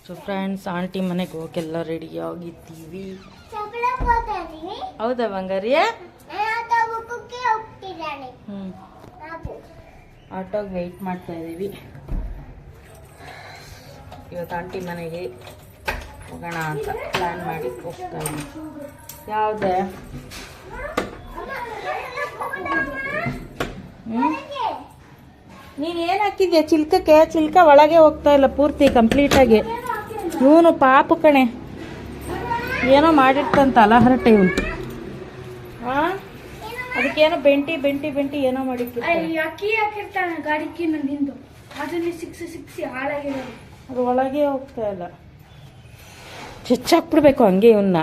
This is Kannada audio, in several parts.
ಸೊ ಫ್ರೆಂಡ್ಸ್, ಆಂಟಿ ಮನೆಗೆ ಹೋಗೆಲ್ಲ ರೆಡಿ ಆಗಿದ್ದೀವಿ. ಹೌದಾ ಬಂಗಾರಿಯ? ಆಟೋಗೆ ವೆಯ್ಟ್ ಮಾಡ್ತಾ ಇದ್ದೀವಿ. ಇವತ್ತು ಆಂಟಿ ಮನೆಗೆ ಹೋಗೋಣ ಅಂತ ಪ್ಲ್ಯಾನ್ ಮಾಡಿ ಹೋಗ್ತಾ ಇದ್ದೀವಿ. ಯಾವುದೇ ನೀನು ಏನು ಹಾಕಿದ್ಯಾ ಚಿಲ್ಕಕ್ಕೆ? ಚಿಲ್ಕ ಒಳಗೆ ಹೋಗ್ತಾ ಇಲ್ಲ ಪೂರ್ತಿ ಕಂಪ್ಲೀಟಾಗಿ. ಇವನು ಪಾಪು ಕಣೆ, ಏನೋ ಮಾಡಿರ್ತಂತ ಅಲಹರಟೆ ಇವನು. ಅದಕ್ಕೇನೋ ಬೆಂಟಿ ಏನೋ ಹಾಕಿರ್ತಾನೆ ಗಾಡಿ ಕೀ ನಂದು. ಅದರಲ್ಲಿ ಸಿಕ್ಸಿ ಹಾಳಾಗಿದೆ. ಅದು ಒಳಗೆ ಹೋಗ್ತಾ ಇಲ್ಲ. ಚೆಚ್ಚಾಕ್ಬಿಡ್ಬೇಕು ಹಂಗೆ ಇವನ್ನ.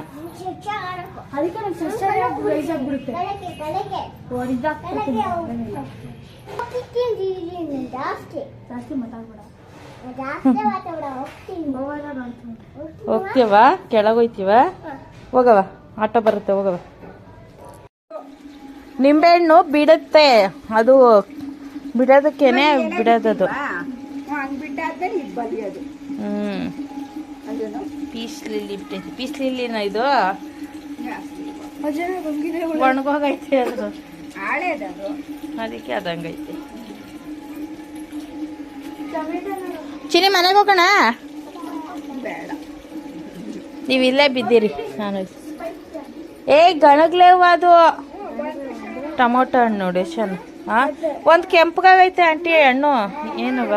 ಹೋಗ್ತೀವ? ಕೆಳಗೋಯ್ತೀವ? ಹೋಗವ, ಆಟೋ ಬರುತ್ತೆ, ಹೋಗವ. ನಿಂಬೆಹಣ್ಣು ಬಿಡುತ್ತೆ, ಅದು ಬಿಡೋದಕ್ಕೇನೆ ಬಿಡೋದದು. ಪೀಸ್ ಲಿಲ್ಲಿ ಬಿಟ್ಟೈತಿ. ಪೀಸ್ ಲಿಲ್ಲಿನ ಇದು ಒಣಗೋಗೈತೆ, ಅದು ಅದಕ್ಕೆ ಅದಂಗೈತೆ. ಚಿನಿ ಮನೆಗೆ ಹೋಗೋಣ? ನೀವು ಇಲ್ಲೇ ಬಿದ್ದೀರಿ. ನಾನು ಗಣಗ್ಲೇವು ಅದು ಟೊಮೊಟೊ ಹಣ್ಣು ನೋಡಿ ಚೆನ್ನ. ಒಂದು ಕೆಂಪಗಾಗೈತೆ ಆಂಟಿ ಹಣ್ಣು. ಏನವ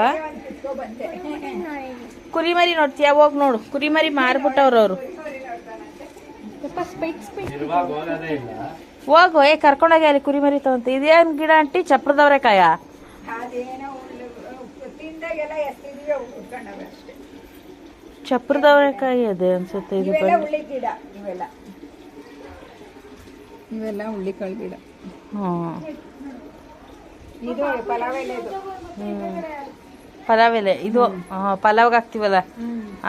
ಕುರಿಮರಿ ನೋಡ್ತೀಯ? ಹೋಗಿ ನೋಡು, ಕುರಿಮರಿ ಮಾರ್ಬಿಟ್ಟವ್ರು ಅವರು. ಹೋಗು, ಕರ್ಕೊಂಡೋಗಿ ಅಲ್ಲಿ ಕುರಿಮರಿ ತಗೊಂತ. ಇದೇನು ಗಿಡ ಆಂಟಿ? ಚಪ್ರದವ್ರೆಕಾಯ? ಚಪ್ರದವ್ರೆಕಾಯಿ ಅದೇ ಅನ್ಸುತ್ತೆ. ಇದು ಇವೆಲ್ಲ ಹುಳ್ಳಿಕಾಳು ಗಿಡ. ಇದು ಪಲಾವ್ ಎಲೆ. ಇದು ಪಲಾವ್ಗೆ ಹಾಕ್ತಿವಲ್ಲ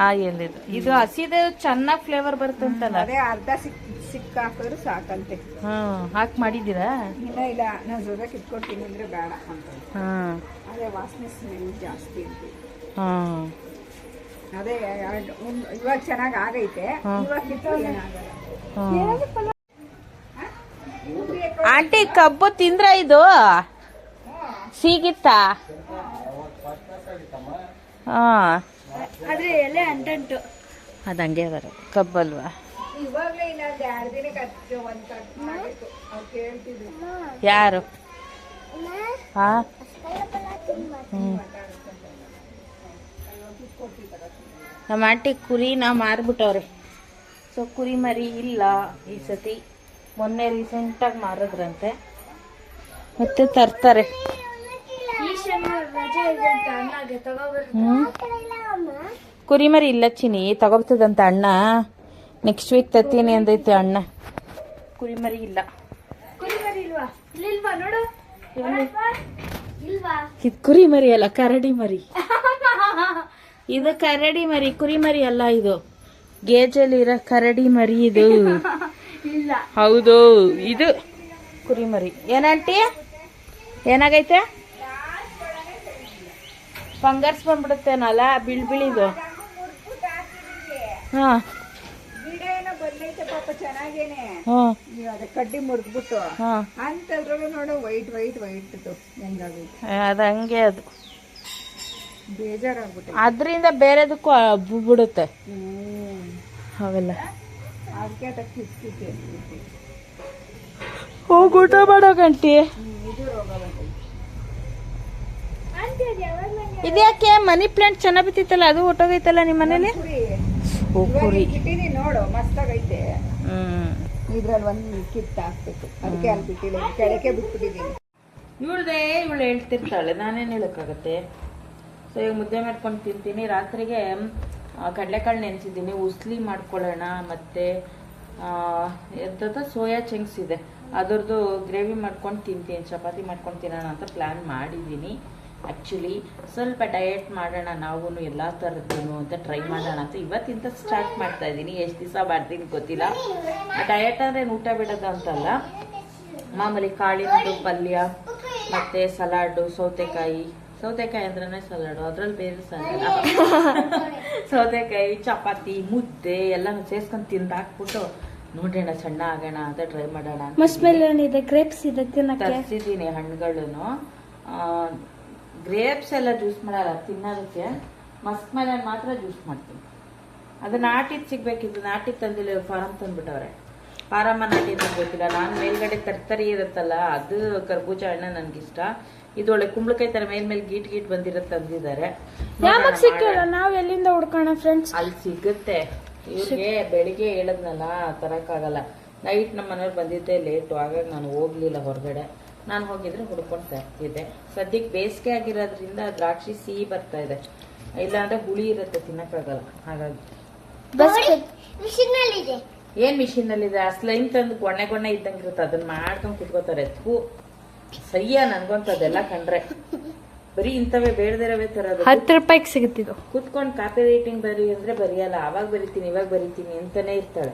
ಆ ಎಲೆದು. ಇದು ಹಸಿದು ಚೆನ್ನಾಗಿ ಫ್ಲೇವರ್ ಬರುತ್ತಂತಲ್ಲ. ಅದೇ ಅರ್ಧ ಸಿಕ್ಕ ಹಾಕಿದ್ರು ಸಾಕಂತೆ. ಹಾಕಿ ಮಾಡಿದ್ದೀರಾ? ಇಲ್ಲ, ನಾನು ಜೊತೆ ಕಿತ್ಕೊಡ್ತೀನಿ ಅಂದ್ರೆ ಬೇಡ ಅಂತ. ಅದೇ ವಾಸನೆ ಸ್ಮೆಲ್ ಜಾಸ್ತಿ ಇತ್ತು. ಅದೇ ಇವಾಗ ಚೆನ್ನಾಗಿ ಆಗೈತೆ. ಇವಾಗ ಕಿತ್ತೋಗಿ ಏನಾಗಲ್ಲ. ಆಂಟಿ ಕಬ್ಬು ತಿಂದ್ರ? ಇದು ಸೀಗಿತ್ತ? ಆದ್ರೆ ಎಲೆ ಅಂಟಂಟು. ಅದು ಹಂಗೆ ಅದರ ಕಬ್ಬಲ್ವಾ? ಇವಾಗಲೇ ಇನ್ನೊಂದು 2 ದಿನಕ್ಕೆ ಕೇಳ್ತಿದ್ರು ಯಾರು? ನಮ್ಮ ಆಂಟಿ ಕುರಿನ ಮಾರ್ಬಿಟ್ಟವ್ರೆ. ಸೊ ಕುರಿ ಮರಿ ಇಲ್ಲ ಈ ಸತಿ. ಮೊನ್ನೆ ರೀಸೆಂಟಾಗಿ ಮಾರಿದ್ರಂತೆ, ಮತ್ತೆ ತರ್ತಾರೆ. ಕುರಿಮರಿ ಇಲ್ಲ ಚಿನಿ, ತಗೋಬರ್ತದಂತ ಅಣ್ಣ. ನೆಕ್ಸ್ಟ್ ವೀಕ್ ತತ್ತೀನಿ ಅಂದೈತೆ ಅಣ್ಣ. ಕುರಿಮರಿ ಇಲ್ಲ. ಇದು ಕುರಿಮರಿ ಅಲ್ಲ, ಕರಡಿ ಮರಿ. ಇದು ಕರಡಿ ಮರಿ, ಕುರಿಮರಿ ಅಲ್ಲ. ಇದು ಗೇಜಲ್ಲಿ ಇರೋ ಕರಡಿ ಮರಿ ಇದು. ಹೌದು, ಇದು ಕುರಿಮರಿ. ಏನಂಟಿ? ಏನಾಗೈತೆ? ಫಂಗರ್ಸ್ ಬಂದ್ಬಿಡುತ್ತೇನಲ್ಲ, ಬಿಳಿದು. ಗಿಡ ಏನೋ ಬಂದೈತೆ ಪಾಪ ಚೆನ್ನಾಗೇನೆ. ಕಡ್ಡಿ ಮುರಿದ್ಬಿಟ್ಟು ಅಂತದ್ರಲ್ಲೂ ನೋಡು ವೈಟ್ ಹೆಂಗಾಗೈತೆ. ಅದು ಹಂಗೆ, ಅದು ಬೇಜಾರಾಗ್ಬಿಟ್ಟೆ. ಅದರಿಂದ ಬೇರೆದಕ್ಕೂ ಬಿಡುತ್ತೆ ಅವೆಲ್ಲ. ಅದಕ್ಕೆ ಅದಕ್ಕೆ ಕಿಸ್ಕಿಕ್ಕೆ ಹೋಗಿ ಊಟ ಮಾಡೋ ಗಂಟಿ. ಇದು ರೋಗ ಬಂದೈತೆ. ಇದ್ಯಾಕೆ ಮನಿ ಪ್ಲಾಂಟ್ ಚೆನ್ನಾಗಿ ಬಿತ್ತಿತ್ತಲ್ಲ, ಅದು ಹೊಟ್ಟೋಗೈತಲ್ಲ ನಿಮ್ಮ ಮನೇಲಿ? ಕುರಿ ನೋಡು ಮಸ್ತಾಗೈತೆ. ಇದ್ರಲ್ಲಿ ಒಂದು ಕಿತ್ತ ಹಾಕ್ಬೇಕು. ಅದಕ್ಕೆ ಅಲ್ಲಿ ಬಿಟ್ಟಿಲ್ಲ, ಕೆಳಕ್ಕೆ ಬಿಟ್ಬಿಟ್ಟಿದ್ದೀನಿ. ಇವಳು ಹೇಳ್ತಿರ್ತಾಳೆ, ನಾನೇನು ಹೇಳೋಕ್ಕಾಗತ್ತೆ. ಸೊ ಈಗ ಮುದ್ದೆ ಮಾಡ್ಕೊಂಡು ತಿಂತೀನಿ. ರಾತ್ರಿಗೆ ಕಡಲೆಕಾಳು ನೆನೆಸಿದ್ದೀನಿ, ಉಸ್ಲಿ ಮಾಡ್ಕೊಳ್ಳೋಣ. ಮತ್ತು ಎಂಥದ್ದು ಸೋಯಾ ಚಂಕ್ಸ್ ಇದೆ, ಅದರದ್ದು ಗ್ರೇವಿ ಮಾಡ್ಕೊಂಡು ತಿಂತೀನಿ, ಚಪಾತಿ ಮಾಡ್ಕೊಂಡು ತಿನ್ನೋಣ ಅಂತ ಪ್ಲ್ಯಾನ್ ಮಾಡಿದ್ದೀನಿ. ಆ್ಯಕ್ಚುಲಿ ಸ್ವಲ್ಪ ಡಯಟ್ ಮಾಡೋಣ ನಾವು ಎಲ್ಲ ಥರದ್ದು ಅಂತ ಟ್ರೈ ಮಾಡೋಣ ಅಂತ ಇವತ್ತಿಂದ ಸ್ಟಾರ್ಟ್ ಮಾಡ್ತಾ ಇದ್ದೀನಿ. ಎಷ್ಟು ದಿವಸ ಮಾಡ್ತೀನಿ ಗೊತ್ತಿಲ್ಲ. ಡಯಟ್ ಅಂದರೆ ಊಟ ಬಿಡೋದು ಅಂತಲ್ಲ, ಮಾಮೂಲಿ ಕಾಳಿನದು ಪಲ್ಯ ಮತ್ತು ಸಲಾಡು, ಸೌತೆಕಾಯಿ ಅಂದ್ರೆ ಸಲಾಡು, ಅದರಲ್ಲಿ ಬೇರೆ ಸಲಾಡ್ ಸೌತೆಕಾಯಿ ಚಪಾತಿ ಮುದ್ದೆ ಎಲ್ಲ ಸೇರ್ಸ್ಕೊಂಡು ತಿಂದಾಕ್ಬಿಟ್ಟು ನೋಡೋಣ ಸಣ್ಣ ಆಗೋಣ ಅಂತ ಟ್ರೈ ಮಾಡೋಣ ಮಸ್ ಮೇಲೆ ಏನಿದೆ ಗ್ರೇಪ್ಸ್ ಇದೆ ತಿನ್ನಕ್ಕೆ ತರಿಸಿದ್ದೀನಿ ಹಣ್ಣುಗಳನ್ನು. ಗ್ರೇಪ್ಸ್ ಎಲ್ಲ ಜ್ಯೂಸ್ ಮಾಡಲ್ಲ ತಿನ್ನೋದಕ್ಕೆ, ಮಸ್ಕ್ ಮೇಲೆ ಮಾತ್ರ ಜ್ಯೂಸ್ ಮಾಡ್ತೀನಿ. ಅದು ನಾಟಿದ್ ಸಿಗ್ಬೇಕಿತ್ತು, ನಾಟಿದ್ ತಂದಿಲ್ಲ, ಫಾರಂ ತಂದ್ಬಿಟ್ಟವ್ರೆ. ಫಾರಮ್ಮ ನಾಟಿದ್ ಗೊತ್ತಿಲ್ಲ. ನಾನು ಮೇಲ್ಗಡೆ ತರ್ತರಿ ಇರುತ್ತಲ್ಲ ಅದು ಕರ್ಬೂಜ ಹಣ್ಣು ನನ್ಗಿಷ್ಟ. ಇದು ಒಳ್ಳೆ ಕುಂಬಳಕಾಯಿ ತರ ಮೇಲ್ ಗೀಟ್ ಗೀಟ್ ಬಂದಿರತ್ತೆ ತಂದಿದ್ದಾರೆ. ಯಾವಾಗ ಸಿಕ್ಕಿಲ್ಲ, ನಾವ್ ಎಲ್ಲಿಂದ ಹುಡ್ಕೋಣ ಫ್ರೆಂಡ್ಸ್? ಅಲ್ಲಿ ಸಿಗುತ್ತೆ. ಇವ್ರಿಗೆ ಬೆಳಿಗ್ಗೆ ಹೇಳದ್ನಲ್ಲ ತರಕ್ಕಾಗಲ್ಲ. ನೈಟ್ ನಮ್ಮ ಮನೆಯವ್ರು ಬಂದಿದ್ದೆ ಲೇಟು, ಹಾಗಾಗಿ ನಾನು ಹೋಗ್ಲಿಲ್ಲ ಹೊರಗಡೆ. ನಾನು ಹೋಗಿದ್ರೆ ಹುಡ್ಕೊಂಡು ತರ್ತಿದ್ದೆ. ಸದ್ಯಕ್ಕೆ ಬೇಸಿಗೆ ಆಗಿರೋದ್ರಿಂದ ದ್ರಾಕ್ಷಿ ಸಿಹಿ ಬರ್ತಾ ಇದೆ, ಇಲ್ಲಾಂದ್ರೆ ಹುಳಿ ಇರುತ್ತೆ ತಿನ್ನಕ್ಕಾಗಲ್ಲ. ಹಾಗಾಗಿ ಏನ್ ಮಿಷಿನ್ ಅಲ್ಲಿ ಇದೆ? ಆ ಸ್ಲೈಮ್ ತಂದು ಗೊಣ್ಣೆ ಗೊಣ್ಣೆ ಇದ್ದಂಗೆ ಇರುತ್ತೆ, ಅದನ್ನ ಮಾಡ್ಕೊಂಡ್ ಕುತ್ಕೋತಾರೆ. ಸಯ್ಯ ನನ್ಗಂತ ಅದೆಲ್ಲ ಕಂಡ್ರೆ ಬರೀ ಇಂಥವೇ ಬೇಡದಿರವೇ ತರೋದು. 10 ರೂಪಾಯಿಗೆ ಸಿಗುತ್ತಿದ್ದು. ಕುತ್ಕೊಂಡ್ ಕಾಪಿ ರೈಟಿಂಗ್ ಬರಿ ಅಂದ್ರೆ ಬರೆಯಲ್ಲ. ಅವಾಗ ಬರಿತೀನಿ ಇವಾಗ ಬರಿತೀನಿ ಅಂತಾನೆ ಇರ್ತಾಳೆ.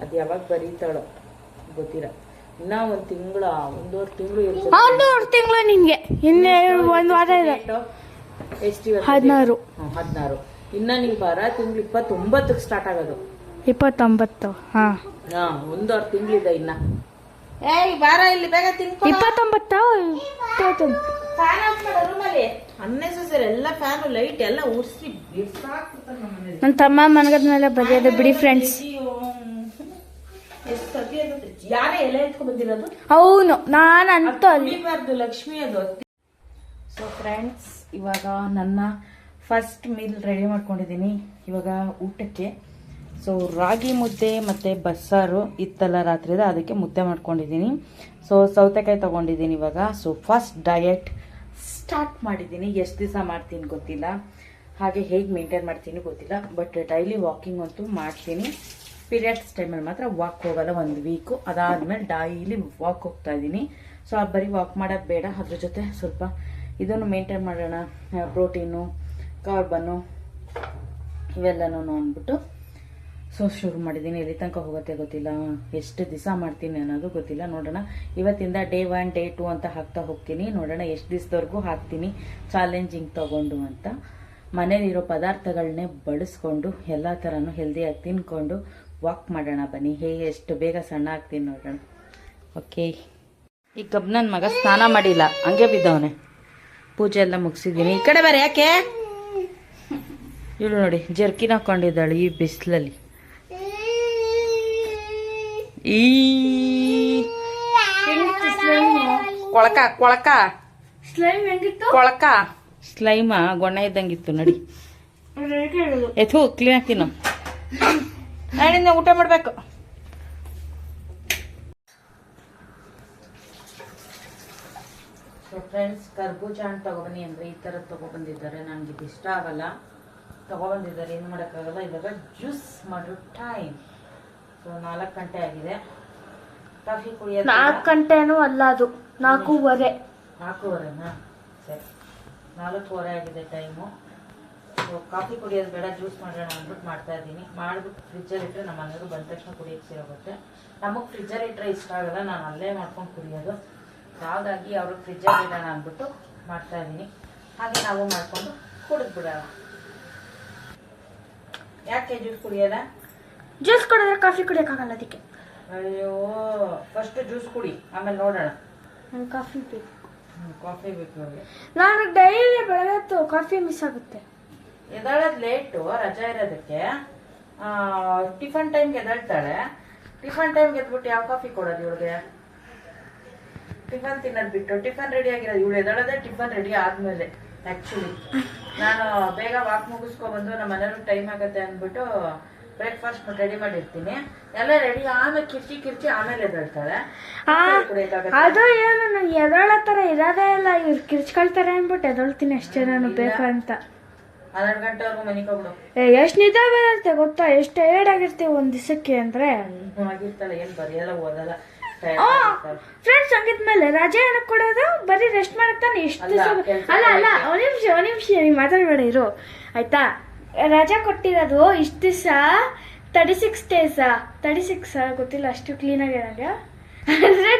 ಅದು ಯಾವಾಗ ಬರೀತಾಳೋ ಗೊತ್ತಿಲ್ಲ. ಇನ್ನ ಒಂದ್ ತಿಂಗಳು 1.5 ತಿಂಗಳು ಇರ್ತದೆ. 1.5 ತಿಂಗಳು ನಿನ್ಗೆ, ಇನ್ನೇ 1 ವಾರ ಇದೆ. ಎಷ್ಟು? 16. 16. ಇನ್ನ ನೀವು ಬರ ತಿಂಗಳು 29ಕ್ಕೆ ಸ್ಟಾರ್ಟ್ ಆಗೋದು. 29. ಹಾ 1.5 ತಿಂಗಳಿದೆ ಇನ್ನ. ಏಯ್ ಬಾರ ಇಲ್ಲಿ ಬೇಗ ತಿನ್ಕೊ. 29. ಫ್ಯಾನ್ ಆಫ್ ಮಾಡೋ ರೂಮಲ್ಲಿ ಅನ್ನೆಸೆಸರಿ ಎಲ್ಲ ಫ್ಯಾನ್ ಲೈಟ್ ಎಲ್ಲ ಉರ್ಸಿ ಬಿಡ್ಸಾಕ್ಬಿಡ್ತಾರೆ ನಮ್ಮ ಮನೇಲಿ. ನನ್ನ ತಮ್ಮ ಮನಗದ್ಮೇಲೆ ಬರೆಯೋದು ಬಿಡಿ ಫ್ರೆಂಡ್ಸ್. ಎಷ್ಟು ಸತಿ ಆಗುತ್ತೆ. ಯಾರೇ ಎಲೆ ಎತ್ಕೊ ಬಂದಿರೋದು? ಅವನು ನಾನಂತೂ ಅಲ್ಲಿ ಲಕ್ಷ್ಮಿ ಅದು. ಸೊ ಫ್ರೆಂಡ್ಸ್, ಇವಾಗ ನನ್ನ ಫಸ್ಟ್ ಮೀಲ್ ರೆಡಿ ಮಾಡ್ಕೊಂಡಿದ್ದೀನಿ ಇವಾಗ ಊಟಕ್ಕೆ. ಸೊ ರಾಗಿ ಮುದ್ದೆ ಮತ್ತು ಬಸ್ಸಾರು ಇತ್ತಲ್ಲ ರಾತ್ರಿದ, ಅದಕ್ಕೆ ಮುದ್ದೆ ಮಾಡ್ಕೊಂಡಿದ್ದೀನಿ. ಸೊ ಸೌತೆಕಾಯಿ ತೊಗೊಂಡಿದ್ದೀನಿ ಇವಾಗ. ಸೊ ಫಸ್ಟ್ ಡಯಟ್ ಸ್ಟಾರ್ಟ್ ಮಾಡಿದ್ದೀನಿ. ಎಷ್ಟು ದಿವಸ ಮಾಡ್ತೀನಿ ಗೊತ್ತಿಲ್ಲ, ಹಾಗೆ ಹೇಗೆ ಮೇಂಟೈನ್ ಮಾಡ್ತೀನಿ ಗೊತ್ತಿಲ್ಲ. ಬಟ್ ಡೈಲಿ ವಾಕಿಂಗ್ ಅಂತೂ ಮಾಡ್ತೀನಿ. ಪೀರಿಯಡ್ಸ್ ಟೈಮಲ್ಲಿ ಮಾತ್ರ ವಾಕ್ ಹೋಗಲ್ಲ 1 ವೀಕು. ಅದಾದಮೇಲೆ ಡೈಲಿ ವಾಕ್ ಹೋಗ್ತಾ ಇದ್ದೀನಿ. ಸೊ ಬರೀ ವಾಕ್ ಮಾಡೋದು ಬೇಡ, ಅದ್ರ ಜೊತೆ ಸ್ವಲ್ಪ ಇದನ್ನು ಮೇಂಟೈನ್ ಮಾಡೋಣ. ಪ್ರೋಟೀನು, ಕಾರ್ಬನ್ನು ಇವೆಲ್ಲನೂ ಅಂದ್ಬಿಟ್ಟು ಸೊ ಶುರು ಮಾಡಿದ್ದೀನಿ. ಎಲ್ಲಿ ತನಕ ಹೋಗುತ್ತೆ ಗೊತ್ತಿಲ್ಲ, ಎಷ್ಟು ದಿವಸ ಮಾಡ್ತೀನಿ ಅನ್ನೋದು ಗೊತ್ತಿಲ್ಲ. ನೋಡೋಣ. ಇವತ್ತಿಂದ ಡೇ 1 ಡೇ 2 ಅಂತ ಹಾಕ್ತಾ ಹೋಗ್ತೀನಿ. ನೋಡೋಣ ಎಷ್ಟು ದಿವಸದವರೆಗೂ ಹಾಕ್ತೀನಿ ಚಾಲೆಂಜಿಂಗ್ ತಗೊಂಡು ಅಂತ. ಮನೇಲಿರೋ ಪದಾರ್ಥಗಳನ್ನೇ ಬಳಸ್ಕೊಂಡು ಎಲ್ಲ ಥರನೂ ಹೆಲ್ದಿಯಾಗಿ ತಿನ್ಕೊಂಡು ವಾಕ್ ಮಾಡೋಣ ಬನ್ನಿ. ಹೇಗೆ ಎಷ್ಟು ಬೇಗ ಸಣ್ಣ ಆಗ್ತೀನಿ ನೋಡೋಣ. ಓಕೆ. ಈ ಕಬ್ ನನ್ನ ಮಗ ಸ್ನಾನ ಮಾಡಿಲ್ಲ, ಹಂಗೆ ಬಿದ್ದವನೆ. ಪೂಜೆ ಎಲ್ಲ ಮುಗಿಸಿದ್ದೀನಿ. ಈ ಕಡೆ ಬರ. ಯಾಕೆ ಇವಳು ನೋಡಿ ಜರ್ಕಿನ ಹಾಕೊಂಡಿದ್ದಾಳೆ ಈ ಬಿಸಿಲಲ್ಲಿ. ಈ ಕೊಳಕ ಕೊಳಕ ಕೊಳಕ ಸ್ಲೈಮ ಗೊಣ್ಣ ಇದ್ದಂಗಿತ್ತು ನಡಿ. ಎಥು ಕ್ಲೀನ್ ಆಗ್ತೀನ. ನಾಳಿಂದ ಊಟ ಮಾಡ್ಬೇಕು. ಸೊ ಫ್ರೆಂಡ್ಸ್, ಕರ್ಬೂಜ ಹಣ್ಣು ತಗೊಬನ್ನಿ ಅಂದ್ರೆ ಈ ತರ ತಗೊಬಂದಿದ್ದಾರೆ. ನನಗೆ ಇದು ಇಷ್ಟ ಆಗಲ್ಲ. ತಗೊಬಂದಿದ್ದಾರೆ, ಏನು ಮಾಡೋಕ್ಕಾಗಲ್ಲ. ಇವಾಗ ಜ್ಯೂಸ್ ಮಾಡೋ ಟೈಮ್. ಸೊ 4 ಗಂಟೆ ಆಗಿದೆ. ಕಾಫಿ ಕುಡಿಯೋದು 4 ಗಂಟೆನೂ ಅಲ್ಲ, ಅದು 4:15. 4:15ನಾ? ಸರಿ, 4:15 ಆಗಿದೆ ಟೈಮು. ಸೊ ಕಾಫಿ ಕುಡಿಯೋದು ಬೇಡ, ಜ್ಯೂಸ್ ಮಾಡೋಣ ಅಂದ್ಬಿಟ್ಟು ಮಾಡ್ತಾ ಇದ್ದೀನಿ. ಮಾಡಿಬಿಟ್ಟು ಫ್ರಿಜ್ಜಲ್ಲಿ ಇಟ್ಟರೆ ನಮ್ಮ ಮನೆಯವರು ಬಂದ ತಕ್ಷಣ ಕುಡಿಯೋಕ್ಕೆ ಸೇರೋಗುತ್ತೆ. ನಮಗೆ ಫ್ರಿಜ್ಜಲ್ಲಿ ಇಟ್ಟರೆ ಇಷ್ಟ ಆಗಲ್ಲ, ನಾನು ಅಲ್ಲೇ ಮಾಡ್ಕೊಂಡು ಕುಡಿಯೋದು. ಯಾವುದಾಗಿ ಅವರು ಫ್ರಿಜ್ಜಲ್ಲಿ ಇಡೋಣ ಅಂದ್ಬಿಟ್ಟು ಮಾಡ್ತಾ ಇದ್ದೀನಿ. ಹಾಗೆ ನಾವು ಮಾಡ್ಕೊಂಡು ಕುಡಿದ್ಬಿಡೋಣ. ಯಾಕೆ ಜ್ಯೂಸ್ ಕುಡಿಯೋದ? ಜ್ಯೂಸ್ ಕುಡಿದ್ರೆ ಕಾಫಿ ಕುಡಿಯೋಕ್ಕಾಗಲ್ಲ, ಅದಕ್ಕೆ. ಅಯ್ಯೋ, ಫಸ್ಟ್ ಜ್ಯೂಸ್ ಕುಡಿ, ಆಮೇಲೆ ನೋಡೋಣ. ನಂಗೆ ಕಾಫಿ ಬೇಕು. ಕಾಫಿ ಬೇಕು ಅವ್ರಿಗೆ. ನಾನು ಡೈಲಿ ಬೆಳಗ್ಗೆ ಕಾಫಿ ಮಿಸ್ ಆಗುತ್ತೆ. ಎದ್ದಾಳೋದು ಲೇಟು, ರಜಾ ಇರೋದಕ್ಕೆ. ಟಿಫನ್ ಟೈಮ್ಗೆ ಎದ್ದಾಳ್ತಾಳೆ. ಟಿಫನ್ ಟೈಮ್ಗೆ ಎದ್ಬಿಟ್ಟು ಯಾವ ಕಾಫಿ ಕೊಡೋದು ಇವಳಿಗೆ? ಟಿಫನ್ ತಿನ್ನೋದು ಬಿಟ್ಟು ಟಿಫನ್ ರೆಡಿ ಆಗಿರೋದು. ಇವಳು ಎದ್ದಾಳೋದೇ ಟಿಫನ್ ರೆಡಿ ಆದ್ಮೇಲೆ. ಆಕ್ಚುಲಿ ನಾನು ಬೇಗ ವಾಕ್ ಮುಗಿಸ್ಕೊಬಂದು ನಮ್ಮ ಮನೆಯವ್ರಿಗೆ ಟೈಮ್ ಆಗತ್ತೆ ಅಂದ್ಬಿಟ್ಟು ಬ್ರೇಕ್ಫಾಸ್ಟ್ ರೆಡಿ ಮಾಡಿರ್ತೀನಿ. ಎಲ್ಲ ರೆಡಿ ಆಮೇಲೆ ಕಿರ್ಚಿ ಆಮೇಲೆ ಎದ್ದೇಳ್ತಾಳೆ. ಅದು ಏನು ನಾನು ಎದೊಳ ತರ ಇರೋದೇ ಇಲ್ಲ, ಇವ್ರು ಕಿರ್ಚ್ಕೊಳ್ತಾರೆ ಅಂದ್ಬಿಟ್ಟು ಎದೊಳ್ತೀನಿ ಅಷ್ಟೇ ನಾನು ಬೇಕಂತ. 12 ಗಂಟೆವರೆಗೂ ಮನೆಗೆ ಹೋಗ್ಬಿಡು. ಎಷ್ಟು ನಿದ್ದೆ ಬರುತ್ತೆ ಗೊತ್ತಾ, ಎಷ್ಟು ಟೈರ್ಡ್ ಆಗಿರ್ತೀವಿ ಒಂದ್ ದಿವಸಕ್ಕೆ ಅಂದ್ರೆ. ಆಗಿರ್ತಾಳೆ, ಏನ್ ಬರೆಯಲ್ಲ ಓದಲ್ಲ. ಫ್ರೆಂಡ್ಸ್, ಹಂಗಿದ್ಮೇಲೆ ರಜೆ ಏನಕ್ಕೆ ಕೊಡೋದು? ಬರೀ ರೆಸ್ಟ್ ಮಾಡಕ್ತಾನೆ ಎಷ್ಟು ದಿವಸ. ಅಲ್ಲ ಒಂದ್ ನಿಮಿಷ ನೀವ್ ಮಾತಾಡ್ಬೇಡ ಇರು, ಆಯ್ತಾ? ರಜಾ ಕೊಟ್ಟಿರೋದು ಇಷ್ಟು ದಿವಸ 36 ಡೇಸಾ 36 ಗೊತ್ತಿಲ್ಲ, ಅಷ್ಟು ಕ್ಲೀನಾಗಿ ನನಗೆ.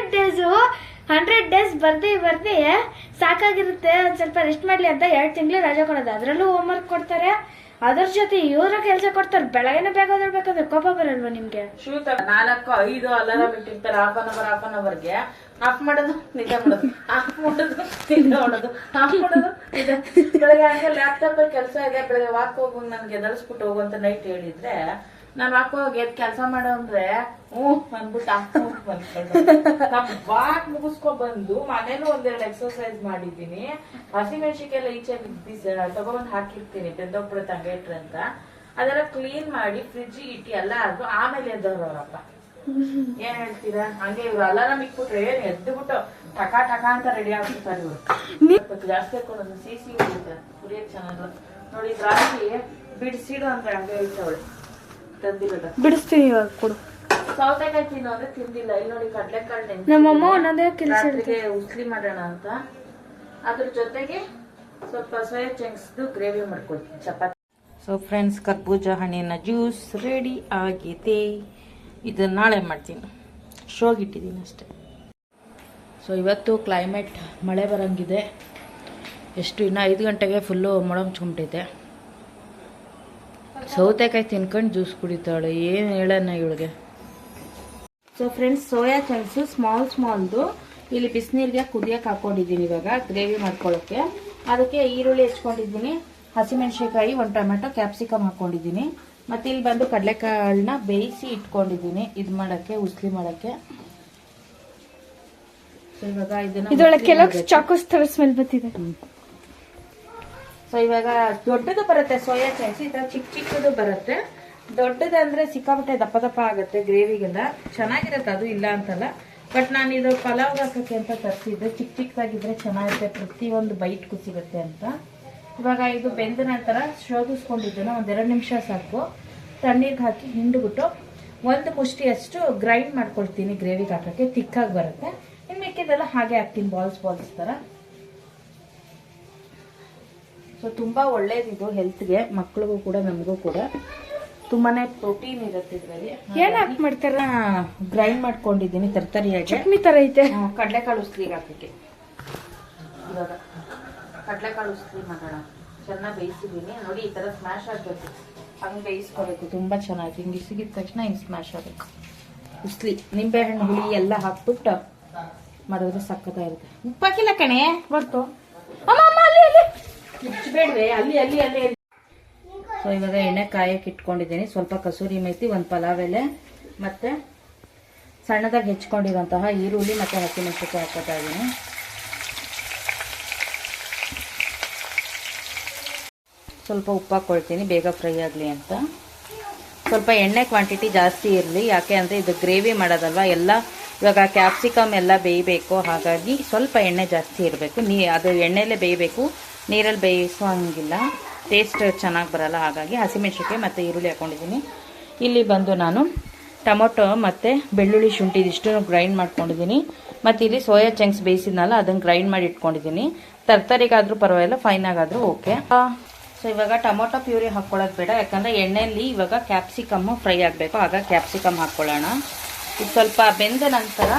100 ಡೇಸ್ ಬರ್ದಿ ಸಾಕಾಗಿರುತ್ತೆ. ಒಂದ್ ಸ್ವಲ್ಪ ರೆಸ್ಟ್ ಮಾಡ್ಲಿ ಅಂತ 2 ತಿಂಗಳು ರಜಾ ಕೊಡೋದು. ಅದ್ರಲ್ಲೂ ಹೋಮ್ವರ್ಕ್ ಕೊಡ್ತಾರೆ, ಅದ್ರ ಜೊತೆ ಇವ್ರ ಕೆಲಸ ಕೊಡ್ತಾರೆ. ಬೆಳಗ್ಗೆನೆ ಬೇಗ ಓದಬೇಕಾದ್ರೆ ಕೋಪ ಬರಲ್ವಾ ನಿಮ್ಗೆ? ಶೂತ 4-5 ಅಲಾರಾಮ್ ಇಟ್ಟಿರ್ತಾರೆ ಹಾಫ್ ಅನ್ ಅವರ್ಗೆ. ಆಫ್ ಮಾಡೋದು ನಿದ್ದೆ ಮಾಡೋದು, ಆಫ್ ಮಾಡೋದು ನಿದ್ದೆ ಮಾಡೋದು, ಆಫ್ ಮಾಡೋದು ನಿದ್ದೆ. ಬೆಳಗ್ಗೆ ಹಂಗೆ ಲ್ಯಾಪ್ಟಾಪ್ ಅಲ್ಲಿ ಕೆಲಸ ಇದೆ, ಬೆಳಗ್ಗೆ ವಾಕ್ ಹೋಗು ನನ್ಗೆ ಎದರ್ಸ್ಬಿಟ್ಟು ಹೋಗು ಅಂತ ನೈಟ್ ಹೇಳಿದ್ರೆ ನಾನು ವಾಕ್ ಹೋಗಿ ಎದ್ ಕೆಲಸ ಮಾಡೋ ಅಂದ್ರೆ ಅಂದ್ಬಿಟ್ಟು ವಾಕ್ ಮುಗಿಸ್ಕೊ ಬಂದು ಮನೇಲಿ ಒಂದೆರಡು ಎಕ್ಸರ್ಸೈಸ್ ಮಾಡಿದ್ದೀನಿ. ಹಸಿಮೆಣಸಿಗೆಲ್ಲ ಈಚೆ ತಗೊಂಡ್ ಹಾಕಿರ್ತೀನಿ ಬೆಂದೋಗ್ಬಿಡುತ್ತೆ ಹಂಗೆ ಇಟ್ರೆ ಅಂತ. ಅದೆಲ್ಲ ಕ್ಲೀನ್ ಮಾಡಿ ಫ್ರಿಜ್ ಇಟ್ಟು ಎಲ್ಲ ಆದ್ರೂ ಆಮೇಲೆ ಎದ್ದವ್ರವ್ರಪ್ಪ. ಏನ್ ಹೇಳ್ತೀರಾ? ಹಂಗೆ ಇವ್ರು ಅಲಾರಾಮ್ ಇಟ್ಬಿಟ್ರೆ ಎದ್ದು ಬಿಟ್ಟು ಟಕಾ ಟಕಾ ಅಂತ ರೆಡಿ ಆಗ್ಬಿಡ್ತಾರೆ ಇವ್ರು. ಜಾಸ್ತಿ ಹಾಕೊಂಡು ಸಿಸಿ ಕುರಿಯಕ್ ಚೆನ್ನಾಗ ನೋಡಿ. ರಾತ್ರಿ ಬಿಡಿಸಿಡು ಅಂದ್ರೆ ಹಂಗೆ ಇರ್ತವಳು ತಂದಿರೋದ. ಬಿಡಿಸ್ತೀನಿ ಇವಾಗ ಕೊಡು. ಸೌತೆಕಾಯಿ ತಿನ್ನೋ ಅಂದ್ರೆ ತಿಂದಿಲ್ಲ. ಇಲ್ಲಿ ನೋಡಿ ಕಡ್ಲೆಕಾಳು ನಮ್ಮಮ್ಮ ಒಂದೊಂದೇ ಕೆಲಸ ಉಸ್ಲಿ ಮಾಡೋಣ ಅಂತ. ಅದ್ರ ಜೊತೆಗೆ ಸ್ವಲ್ಪ ಸೋಯಾ ಚಂಕ್ಸ್ದು ಗ್ರೇವಿ ಮಾಡ್ಕೊಳ್ತೀನಿ ಚಪಾತಿ. ಸೊ ಫ್ರೆಂಡ್ಸ್, ಕರ್ಬೂಜ ಹಣ್ಣಿನ ಜ್ಯೂಸ್ ರೆಡಿ ಆಗಿದೆ. ಇದನ್ನ ನಾಳೆ ಮಾಡ್ತೀನಿ, ಶೋಗಿಟ್ಟಿದ್ದೀನಿ ಅಷ್ಟೇ. ಸೊ ಇವತ್ತು ಕ್ಲೈಮೇಟ್ ಮಳೆ ಬರೋಂಗಿದೆ. ಎಷ್ಟು ಇನ್ನು 5 ಗಂಟೆಗೆ ಫುಲ್ಲು ಮಳೆ ಮುಚ್ಕೊಂಬಿಟ್ಟಿದೆ. ಸೌತೆಕಾಯಿ ತಿನ್ಕೊಂಡು ಜ್ಯೂಸ್ ಕುಡಿತಾಳೆ, ಏನು ಹೇಳೋಣ ಇವಳಿಗೆ. ಸೊ ಫ್ರೆಂಡ್ಸ್, ಸೋಯಾ ಚಂಕ್ಸು ಸ್ಮಾಲ್ದು ಇಲ್ಲಿ ಬಿಸಿನೀರಿಗೆ ಕುದಿಯಕ್ಕೆ ಹಾಕೊಂಡಿದ್ದೀನಿ ಇವಾಗ ಗ್ರೇವಿ ಮಾಡ್ಕೊಳ್ಳೋಕ್ಕೆ. ಅದಕ್ಕೆ ಈರುಳ್ಳಿ ಹೆಚ್ಕೊಂಡಿದ್ದೀನಿ, ಹಸಿಮೆಣಸಿನ್ಕಾಯಿ, 1 ಟೊಮೆಟೊ, ಕ್ಯಾಪ್ಸಿಕಮ್ ಹಾಕೊಂಡಿದ್ದೀನಿ. ಮತ್ತೆ ಇಲ್ಲಿ ಬಂದು ಕಡಲೆಕಾಳನ್ನ ಬೇಯಿಸಿ ಇಟ್ಕೊಂಡಿದ್ದೀನಿ ಇದು ಮಾಡೋಕ್ಕೆ, ಉಸ್ಲಿ ಮಾಡೋಕ್ಕೆ. ಸೊ ಇವಾಗ ಇದೊಳಗೆ ಕೆಲವು ಚಾಕೋಸ್ ತರ ಸ್ಮೆಲ್ ಬರ್ತಿದೆ. ಸೊ ಇವಾಗ ದೊಡ್ಡದು ಬರುತ್ತೆ ಸೋಯಾ ಚಂಕ್ಸ್, ಈ ತರ ಚಿಕ್ಕ ಚಿಕ್ಕದು ಬರುತ್ತೆ. ದೊಡ್ಡದಂದ್ರೆ ಸಿಕ್ಕಾಪಟ್ಟೆ ದಪ್ಪ ದಪ್ಪ ಆಗುತ್ತೆ ಗ್ರೇವಿಗೆಲ್ಲ, ಚೆನ್ನಾಗಿರುತ್ತೆ ಅದು ಇಲ್ಲ ಅಂತಲ್ಲ. ಬಟ್ ನಾನು ಇದು ಪಲಾವ್ ಹಾಕಕ್ಕೆ ಅಂತ ತರಿಸಿದ್ದೆ. ಚಿಕ್ಕ ಚಿಕ್ಕದಾಗಿದ್ರೆ ಚೆನ್ನಾಗಿರುತ್ತೆ, ಪ್ರತಿಯೊಂದು ಬೈಟ್ಗೂ ಸಿಗುತ್ತೆ ಅಂತ. ಇವಾಗ ಇದು ಬೆಂದ ನಂತರ ಶೋಧಿಸ್ಕೊಂಡಿದ್ದೇನೆ, 1-2 ನಿಮಿಷ ಸಾಕು. ತಣ್ಣೀರಿಗೆ ಹಾಕಿ ಹಿಂಡ್ಬಿಟ್ಟು 1 ಮುಷ್ಟಿಯಷ್ಟು ಗ್ರೈಂಡ್ ಮಾಡ್ಕೊಳ್ತೀನಿ ಗ್ರೇವಿಗೆ ಹಾಕೋಕ್ಕೆ, ತಿಕ್ಕಾಗಿ ಬರುತ್ತೆ. ಇನ್ನು ಮಿಕ್ಕಿದೆಲ್ಲ ಹಾಗೆ ಹಾಕ್ತೀನಿ ಬಾಲ್ಸ್ ಥರ. ಸೊ ತುಂಬ ಒಳ್ಳೇದಿದು ಹೆಲ್ತ್ಗೆ, ಮಕ್ಳಿಗೂ ಕೂಡ ನಮಗೂ ಕೂಡ ತುಂಬಾನೇ ಪ್ರೋಟೀನ್ ಇರುತ್ತೆ ಇದರಲ್ಲಿ. ಏನ್ ಹಾಕಿ ಮಾಡ್ತಾರ? ಗ್ರೈಂಡ್ ಮಾಡ್ಕೊಂಡಿದ್ದೀನಿ ತರಕಾರಿಯಾಗಿ, ಚಟ್ನಿ ತರ ಐತೆ. ಕಡಲೆಕಾಳು ಉಸ್ಲಿಗೆ ಹಾಕಕ್ಕೆ. ಇವಾಗ ಕಡಲೆಕಾಳು ಉಸ್ಲಿ ಮಾಡೋಣ. ಚೆನ್ನಾಗಿ ಬೇಯಿಸಿದ್ದೀನಿ ನೋಡಿ, ಈ ತರ ಸ್ಮ್ಯಾಶ್ ಆಗಬೇಕು, ಹಂಗೆ ಬೇಯಿಸ್ಕೋಬೇಕು. ತುಂಬಾ ಚೆನ್ನಾಗಿ ಹಿಂಗೆ ಇಸಿಗಿದ ತಕ್ಷಣ ಹಿಂಗೆ ಸ್ಮ್ಯಾಶ್ ಆಗಬೇಕು ಉಸ್ಲಿ. ನಿಂಬೆಹಣ್ಣು ಹುಳಿ ಎಲ್ಲ ಹಾಕ್ಬಿಟ್ಟು ಮಾಡಿದ್ರೆ ಸಕ್ಕತ್ತಾಗಿರುತ್ತೆ. ಉಪ್ಪಾಕಿಲ್ಲ ಕಣೆ ಬರ್ತು ಬೇಡವೆ ಅಲ್ಲಿ ಅಲ್ಲಿ ಅಲ್ಲಿ. ಸೊ ಇವಾಗ ಎಣ್ಣೆ ಕಾಯಕ್ಕೆ ಇಟ್ಕೊಂಡಿದ್ದೀನಿ. ಸ್ವಲ್ಪ ಕಸೂರಿ ಮೇಥಿ, 1 ಪಲಾವ್ ಎಲೆ, ಮತ್ತೆ ಸಣ್ಣದಾಗಿ ಹೆಚ್ಕೊಂಡಿರೋಂತಹ ಈರುಳ್ಳಿ ಮತ್ತೆ ಹಸಿಮೆಣಸಿನಕಾಯಿ ಹಾಕೋತಾ ಇದ್ದೀನಿ. ಸ್ವಲ್ಪ ಉಪ್ಪು ಹಾಕ್ಕೊಳ್ತೀನಿ ಬೇಗ ಫ್ರೈ ಆಗಲಿ ಅಂತ. ಸ್ವಲ್ಪ ಎಣ್ಣೆ ಕ್ವಾಂಟಿಟಿ ಜಾಸ್ತಿ ಇರಲಿ, ಯಾಕೆ ಅಂದರೆ ಇದು ಗ್ರೇವಿ ಮಾಡೋದಲ್ವ, ಎಲ್ಲ ಇವಾಗ ಕ್ಯಾಪ್ಸಿಕಮ್ ಎಲ್ಲ ಬೇಯಬೇಕು. ಹಾಗಾಗಿ ಸ್ವಲ್ಪ ಎಣ್ಣೆ ಜಾಸ್ತಿ ಇರಬೇಕು. ಅದು ಎಣ್ಣೆಲ್ಲೇ ಬೇಯಬೇಕು, ನೀರಲ್ಲಿ ಬೇಯಿಸೋ ಹಂಗಿಲ್ಲ, ಟೇಸ್ಟ್ ಚೆನ್ನಾಗಿ ಬರಲ್ಲ. ಹಾಗಾಗಿ ಹಸಿಮೆಣಸಿನಕಾಯಿ ಮತ್ತು ಈರುಳ್ಳಿ ಹಾಕ್ಕೊಂಡಿದ್ದೀನಿ. ಇಲ್ಲಿ ಬಂದು ನಾನು ಟೊಮೊಟೊ ಮತ್ತು ಬೆಳ್ಳುಳ್ಳಿ, ಶುಂಠಿ ಇದಿಷ್ಟು ಗ್ರೈಂಡ್ ಮಾಡ್ಕೊಂಡಿದ್ದೀನಿ. ಮತ್ತು ಇಲ್ಲಿ ಸೋಯಾ ಚಂಕ್ಸ್ ಬೇಯಿಸಿದ್ನಲ್ಲ ಅದನ್ನು ಗ್ರೈಂಡ್ ಮಾಡಿ ಇಟ್ಕೊಂಡಿದ್ದೀನಿ. ತರಕಾರಿಗಾದರೂ ಪರವಾಗಿಲ್ಲ, ಫೈನಾಗಾದರೂ ಓಕೆ. ಸೊ ಇವಾಗ ಟೊಮೊಟೊ ಪ್ಯೂರಿ ಹಾಕ್ಕೊಳ್ಳೋದು ಬೇಡ, ಯಾಕಂದರೆ ಎಣ್ಣೆಯಲ್ಲಿ ಇವಾಗ ಕ್ಯಾಪ್ಸಿಕಮ್ಮು ಫ್ರೈ ಆಗಬೇಕು. ಆಗ ಕ್ಯಾಪ್ಸಿಕಮ್ ಹಾಕ್ಕೊಳ್ಳೋಣ. ಇದು ಸ್ವಲ್ಪ ಬೆಂದ ನಂತರ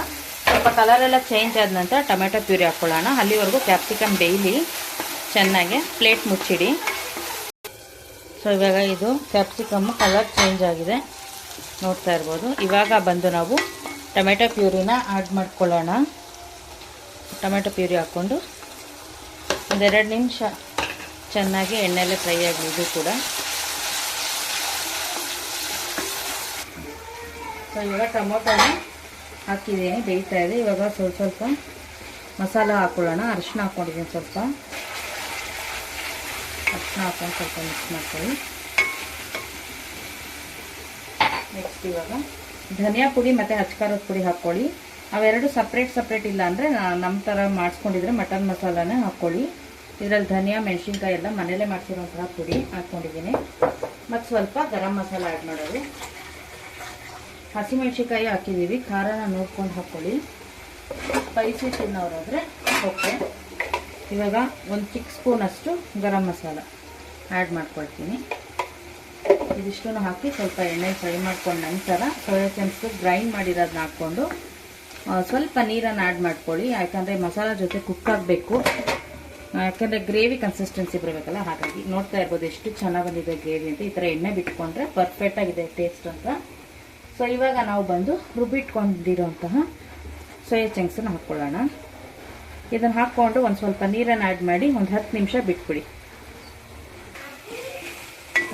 ಸ್ವಲ್ಪ ಕಲರೆಲ್ಲ ಚೇಂಜ್ ಆದ ನಂತರ ಟೊಮೆಟೊ ಪ್ಯೂರಿ ಹಾಕ್ಕೊಳ್ಳೋಣ. ಅಲ್ಲಿವರೆಗೂ ಕ್ಯಾಪ್ಸಿಕಮ್ ಬೇಯಲಿ ಚೆನ್ನಾಗಿ. ಪ್ಲೇಟ್ ಮುಚ್ಚಿಡಿ. ಸೊ ಇವಾಗ ಇದು ಕ್ಯಾಪ್ಸಿಕಮ್ಮು ಕಲರ್ ಚೇಂಜ್ ಆಗಿದೆ, ನೋಡ್ತಾ ಇರ್ಬೋದು. ಇವಾಗ ಬಂದು ನಾವು ಟೊಮೆಟೊ ಪ್ಯೂರಿನ ಆ್ಯಡ್ ಮಾಡ್ಕೊಳ್ಳೋಣ. ಟೊಮೆಟೊ ಪ್ಯೂರಿ ಹಾಕ್ಕೊಂಡು 1-2 ನಿಮಿಷ ಚೆನ್ನಾಗಿ ಎಣ್ಣೆಲ್ಲೇ ಫ್ರೈ ಆಗಲಿ ಇದು ಕೂಡ. ಸೊ ಇವಾಗ ಟೊಮೊಟೊನ ಹಾಕಿದ್ದೀನಿ, ಬೇಯ್ತಾ ಇದೆ. ಇವಾಗ ಸ್ವಲ್ಪ ಮಸಾಲ ಹಾಕ್ಕೊಳ್ಳೋಣ. ಅರಿಶಿನ ಹಾಕ್ಕೊಂಡಿದ್ದೀನಿ, ಸ್ವಲ್ಪ ಅರಿಶಿನ ಹಾಕೊಂಡು ಸ್ವಲ್ಪ ಮಿಕ್ಸ್ ಮಾಡ್ಕೊಳ್ಳಿ. ನೆಕ್ಸ್ಟ್ ಇವಾಗ ಧನಿಯಾ ಪುಡಿ ಮತ್ತು ಅಚ್ಕಾರದ ಪುಡಿ ಹಾಕ್ಕೊಳ್ಳಿ. ಅವೆರಡು ಸಪ್ರೇಟ್ ಇಲ್ಲ ಅಂದರೆ ನಮ್ಮ ಥರ ಮಾಡಿಸ್ಕೊಂಡಿದ್ರೆ ಮಟನ್ ಮಸಾಲಾನೇ ಹಾಕ್ಕೊಳ್ಳಿ. ಇದರಲ್ಲಿ ಧನಿಯಾ, ಮೆಣಸಿನ್ಕಾಯಿ ಎಲ್ಲ ಮನೇಲೇ ಮಾಡಿಸಿರೋಂಥ ಪುಡಿ ಹಾಕ್ಕೊಂಡಿದ್ದೀನಿ. ಮತ್ತು ಸ್ವಲ್ಪ ಗರಂ ಮಸಾಲ ಆ್ಯಡ್ ಮಾಡೋದು. ಹಸಿಮೆಣಸಿನ್ಕಾಯಿ ಹಾಕಿದ್ದೀವಿ, ಖಾರನ ನೋಡ್ಕೊಂಡು ಹಾಕ್ಕೊಳ್ಳಿ. ಸ್ಪೈಸಿ ತಿನ್ನೋರಾದರೆ ಓಕೆ. ಇವಾಗ 1 ಚಿಕ್ಕ ಸ್ಪೂನಷ್ಟು ಗರಂ ಮಸಾಲ ಆ್ಯಡ್ ಮಾಡ್ಕೊಳ್ತೀನಿ. ಇದಿಷ್ಟನ್ನು ಹಾಕಿ ಸ್ವಲ್ಪ ಎಣ್ಣೆ ಫ್ರೈ ಮಾಡ್ಕೊಂಡು ನಂತರ ಸೋಯಾ ಚಂಕ್ಸ್ ಗ್ರೈಂಡ್ ಮಾಡಿರೋದನ್ನ ಹಾಕ್ಕೊಂಡು ಸ್ವಲ್ಪ ನೀರನ್ನು ಆ್ಯಡ್ ಮಾಡ್ಕೊಳ್ಳಿ. ಯಾಕಂದರೆ ಮಸಾಲ ಜೊತೆ ಕುಕ್ ಆಗಬೇಕು. ಯಾಕಂದರೆ ಗ್ರೇವಿ ಕನ್ಸಿಸ್ಟೆನ್ಸಿ ಬರಬೇಕಲ್ಲ, ಹಾಗಾಗಿ ನೋಡ್ತಾ ಇರ್ಬೋದು ಎಷ್ಟು ಚೆನ್ನಾಗಿ ಬಂದಿದೆ ಗ್ರೇವಿ ಅಂತ. ಈ ಥರ ಎಣ್ಣೆ ಬಿಟ್ಕೊಂಡ್ರೆ ಪರ್ಫೆಕ್ಟಾಗಿದೆ ಟೇಸ್ಟ್ ಅಂತ. ಸೊ ಇವಾಗ ನಾವು ಬಂದು ರುಬ್ಬಿಟ್ಕೊಂಡಿರೋಂತಹ ಸೋಯಾ ಚಂಕ್ಸನ್ನು ಹಾಕ್ಕೊಳ್ಳೋಣ. ಇದನ್ನು ಹಾಕ್ಕೊಂಡು ಒಂದು ಸ್ವಲ್ಪ ನೀರನ್ನು ಆ್ಯಡ್ ಮಾಡಿ ಒಂದು 10 ನಿಮಿಷ ಬಿಟ್ಬಿಡಿ.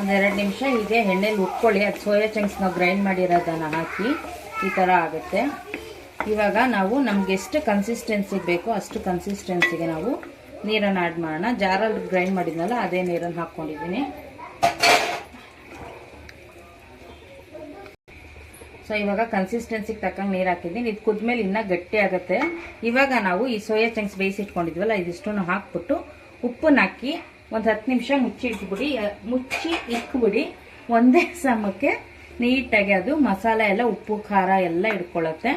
ಒಂದು 2 ನಿಮಿಷ ಹೀಗೆ ಎಣ್ಣೆಲಿ ಉಟ್ಕೊಳ್ಳಿ. ಅದು ಸೋಯಾ ಚಂಕ್ಸ್ ನಾವು ಗ್ರೈಂಡ್ ಮಾಡಿರೋದನ್ನು ಹಾಕಿ ಈ ಥರ ಆಗುತ್ತೆ. ಇವಾಗ ನಾವು ನಮ್ಗೆ ಎಷ್ಟು ಕನ್ಸಿಸ್ಟೆನ್ಸಿ ಬೇಕೋ ಅಷ್ಟು ಕನ್ಸಿಸ್ಟೆನ್ಸಿಗೆ ನಾವು ನೀರನ್ನು ಆ್ಯಡ್ ಮಾಡೋಣ. ಜಾರಲ್ಲಿ ಗ್ರೈಂಡ್ ಮಾಡಿದ್ನಲ್ಲ ಅದೇ ನೀರನ್ನು ಹಾಕ್ಕೊಂಡಿದ್ದೀನಿ. ಸೊ ಇವಾಗ ಕನ್ಸಿಸ್ಟೆನ್ಸಿಗೆ ತಕ್ಕಂಗೆ ನೀರು ಹಾಕಿದ್ದೀನಿ. ಇದು ಕುದ್ಮೇಲೆ ಇನ್ನೂ ಗಟ್ಟಿ ಆಗುತ್ತೆ. ಇವಾಗ ನಾವು ಈ ಸೋಯಾ ಚಂಕ್ಸ್ ಬೇಯಿಸಿಟ್ಕೊಂಡಿದ್ವಲ್ಲ ಇದಿಷ್ಟನ್ನು ಹಾಕ್ಬಿಟ್ಟು ಉಪ್ಪನ್ನ ಹಾಕಿ ಒಂದು 10 ನಿಮಿಷ ಮುಚ್ಚಿ ಇಟ್ಬಿಡಿ. ಒಂದೇ ಸಮಕ್ಕೆ ನೀಟಾಗಿ ಅದು ಮಸಾಲೆ ಎಲ್ಲ ಉಪ್ಪು ಖಾರ ಎಲ್ಲ ಇಟ್ಕೊಳ್ಳುತ್ತೆ.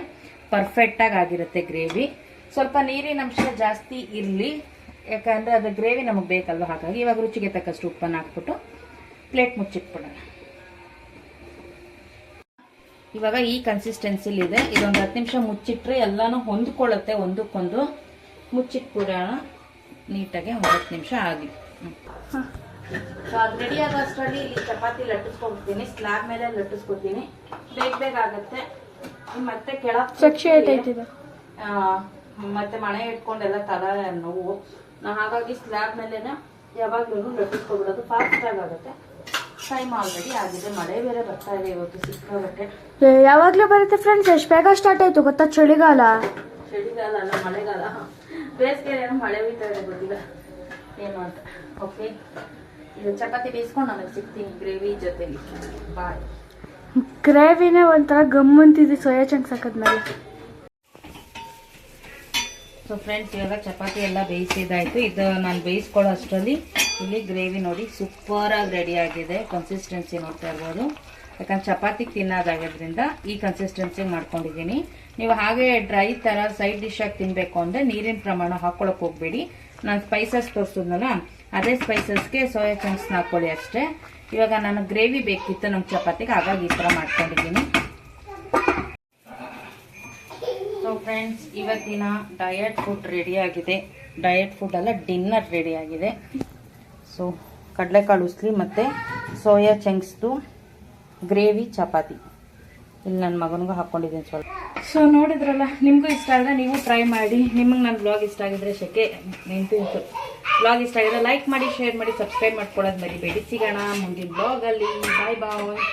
ಪರ್ಫೆಕ್ಟಾಗಿ ಆಗಿರುತ್ತೆ ಗ್ರೇವಿ. ಸ್ವಲ್ಪ ನೀರಿನ ಅಂಶ ಜಾಸ್ತಿ ಇರಲಿ, ಯಾಕಂದರೆ ಅದು ಗ್ರೇವಿ ನಮಗೆ ಬೇಕಲ್ವ, ಹಾಗಾಗಿ ಇವಾಗ ರುಚಿಗೆ ತಕ್ಕಷ್ಟು ಉಪ್ಪನ್ನು ಹಾಕ್ಬಿಟ್ಟು ಪ್ಲೇಟ್ ಮುಚ್ಚಿಟ್ಬಿಡೋಣ. ಇವಾಗ ಈ ಕನ್ಸಿಸ್ಟೆನ್ಸಿಲಿದೆ. ಇದೊಂದು 10 ನಿಮಿಷ ಮುಚ್ಚಿಟ್ರೆ ಎಲ್ಲನೂ ಹೊಂದ್ಕೊಳ್ಳುತ್ತೆ ಒಂದಕ್ಕೊಂದು. ಮುಚ್ಚಿಟ್ಬಿಡೋಣ ನೀಟಾಗಿ. ಒಂದು 10 ನಿಮಿಷ ಆಗಿ ಸೊ ಅದು ರೆಡಿ ಆಗೋಷ್ಟರಲ್ಲಿ ಇಲ್ಲಿ ಚಪಾತಿ ಲಟ್ಟಿಸ್ಕೊಡ್ತೀನಿ. ಸ್ಲ್ಯಾಬ್ ಮೇಲೆ ಲಟ್ಟಿಸ್ಕೊಡ್ತೀನಿ. ಬೇಗ ಆಗುತ್ತೆ. ಮತ್ತೆ ಕೆಳಗೆ ಮತ್ತೆ ಮಳೆ ಇಟ್ಕೊಂಡೆಲ್ಲ ತಲೆ ನೋವು, ಹಾಗಾಗಿ ಸ್ಲ್ಯಾಬ್ ಮೇಲೆ ಯಾವಾಗ್ಲೂ ಲಟ್ಟಿಸ್ಕೊಬಿಡೋದು. ಫಾಸ್ಟ್ ಆಗುತ್ತೆ. ಟೈಮ್ ಆಲ್ರೆಡಿ ಆಗಿದೆ. ಮಳೆ ಬೇರೆ ಬರ್ತಾ ಇದೆ ಇವತ್ತು ಸಿಕ್ಕಾಬಟ್ಟೆ. ಯಾವಾಗ್ಲೂ ಬರುತ್ತೆ ಫ್ರೆಂಡ್ಸ್. ಎಷ್ಟು ಬೇಗ ಸ್ಟಾರ್ಟ್ ಆಯ್ತು ಗೊತ್ತಾ? ಚಳಿಗಾಲ ಅಲ್ಲ, ಮಳೆಗಾಲ. ಬೇಸಿಗೆ ಏನೋ ಮಳೆ ಬೀಳ್ತಾ ಇದೆ, ಗೊತ್ತಿಲ್ಲ ಏನು ಅಂತ. ಓಕೆ, ಇದು ಚಪಾತಿ ಬೇಯಿಸ್ಕೊಂಡು ನನಗೆ ಸಿಗ್ತೀನಿ ಗ್ರೇವಿ ಜೊತೆಲಿ. ಬಾಯ್. ಗ್ರೇವಿನೇ ಒಂಥರ ಗಮ್ಮಂತಿದೆ ಸೋಯಾ ಚಂಕ್ಸ್ ಹಾಕಿದ್ಮೇಲೆ. ಸೊ ಫ್ರೆಂಡ್ಸ್, ಇವಾಗ ಚಪಾತಿ ಎಲ್ಲ ಬೇಯಿಸಿದಾಯ್ತು. ಇದು ನಾನು ಬೇಯಿಸ್ಕೊಳ್ಳೋ ಅಷ್ಟರಲ್ಲಿ ಇಲ್ಲಿ ಗ್ರೇವಿ ನೋಡಿ ಸೂಪರಾಗಿ ರೆಡಿ ಆಗಿದೆ. ಕನ್ಸಿಸ್ಟೆನ್ಸಿ ನೋಡ್ತಾ ಇರ್ಬೋದು. ಯಾಕಂದ್ರೆ ಚಪಾತಿಗೆ ತಿನ್ನೋದಾಗೋದ್ರಿಂದ ಈ ಕನ್ಸಿಸ್ಟೆನ್ಸಿ ಮಾಡ್ಕೊಂಡಿದ್ದೀನಿ. ನೀವು ಹಾಗೆ ಡ್ರೈ ಥರ ಸೈಡ್ ಡಿಶ್ ಆಗಿ ತಿನ್ನಬೇಕು ಅಂದರೆ ನೀರಿನ ಪ್ರಮಾಣ ಹಾಕ್ಕೊಳಕ್ಕೆ ಹೋಗಬೇಡಿ. ನಾನು ಸ್ಪೈಸಸ್ ತೋರಿಸಿದ್ನಲ್ಲ ಅದೇ ಸ್ಪೈಸಸ್ಗೆ ಸೋಯಾ ಚಂಕ್ಸ್ನ ಹಾಕ್ಕೊಳ್ಳಿ ಅಷ್ಟೇ. ಇವಾಗ ನಾನು ಗ್ರೇವಿ ಬೇಕಿತ್ತು ನಮ್ಮ ಚಪಾತಿಗೆ, ಹಾಗಾಗಿ ಈ ಥರ ಮಾಡ್ಕೊಂಡಿದ್ದೀನಿ. ಸೊ ಫ್ರೆಂಡ್ಸ್, ಇವತ್ತಿನ ಡಯಟ್ ಫುಡ್ ರೆಡಿಯಾಗಿದೆ. ಡಯಟ್ ಫುಡ್ ಅಲ್ಲ, ಡಿನ್ನರ್ ರೆಡಿಯಾಗಿದೆ. ಸೊ ಕಡಲೆಕಾಳು ಉಸ್ಲಿ ಮತ್ತು ಸೋಯಾ ಚಂಕ್ಸ್ದು ಗ್ರೇವಿ ಚಪಾತಿ ಇಲ್ಲಿ ನನ್ನ ಮಗನಿಗೂ ಹಾಕ್ಕೊಂಡಿದ್ದೀನಿ ಸ್ವಲ್ಪ. ಸೊ ನೋಡಿದ್ರಲ್ಲ, ನಿಮಗೂ ಇಷ್ಟ ಆದರೆ ನೀವು ಟ್ರೈ ಮಾಡಿ. ನಿಮಗೆ ನನ್ನ ಬ್ಲಾಗ್ ಇಷ್ಟ ಆಗಿದ್ರೆ ಶೆಕೆ ನಿಂತಿತ್ತು. ಬ್ಲಾಗ್ ಇಷ್ಟ ಆಗಿದ್ರೆ ಲೈಕ್ ಮಾಡಿ, ಶೇರ್ ಮಾಡಿ, ಸಬ್ಸ್ಕ್ರೈಬ್ ಮಾಡ್ಕೊಳ್ಳೋದು ಮರಿಬೇಡಿ. ಸಿಗೋಣ ಮುಂದಿನ ಬ್ಲಾಗಲ್ಲಿ. ಬಾಯ್ ಬಾಯ್.